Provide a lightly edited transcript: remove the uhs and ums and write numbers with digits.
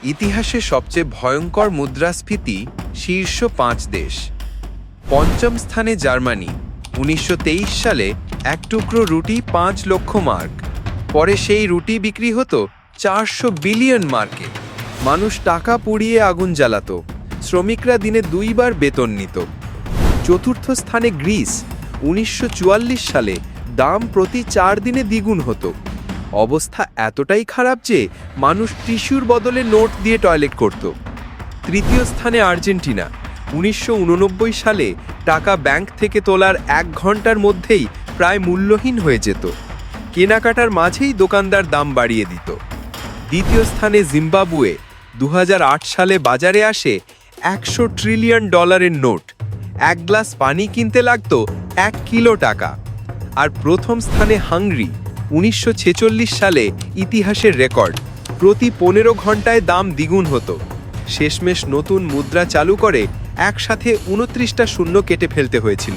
ইতিহাসে সবচেয়ে ভয়ঙ্কর মুদ্রাস্ফীতি শীর্ষ ৫ দেশ। পঞ্চম স্থানে জার্মানি, ১৯২৩ সালে এক টুকরো রুটি ৫ লক্ষ মার্ক। পরে সেই রুটি বিক্রি হতো ৪০০ বিলিয়ন মার্কে। মানুষ টাকা পুড়িয়ে আগুন জ্বালাতো, শ্রমিকরা দিনে ২ বার বেতন নিত। চতুর্থ স্থানে গ্রিস, ১৯৪৪ সালে দাম প্রতি ৪ দিনে দ্বিগুণ হতো। অবস্থা এতটাই খারাপ যে মানুষ টিস্যুর বদলে নোট দিয়ে টয়লেট করত। তৃতীয় স্থানে আর্জেন্টিনা, ১৯৮৯ সালে টাকা ব্যাংক থেকে তোলার ১ ঘন্টার মধ্যেই প্রায় মূল্যহীন হয়ে যেত। কেনাকাটার মাঝেই দোকানদার দাম বাড়িয়ে দিত। দ্বিতীয় স্থানে জিম্বাবুয়ে, ২০০৮ সালে বাজারে আসে $১০০ ট্রিলিয়ন নোট। ১ গ্লাস পানি কিনতে লাগত ১ কিলো টাকা। আর প্রথম স্থানে হাঙ্গরি, ১৯৪৬ সালে ইতিহাসের রেকর্ড, প্রতি ১৫ ঘন্টায় দাম দ্বিগুণ হতো। শেষমেশ নতুন মুদ্রা চালু করে একসাথে ২৯টা শূন্য কেটে ফেলতে হয়েছিল।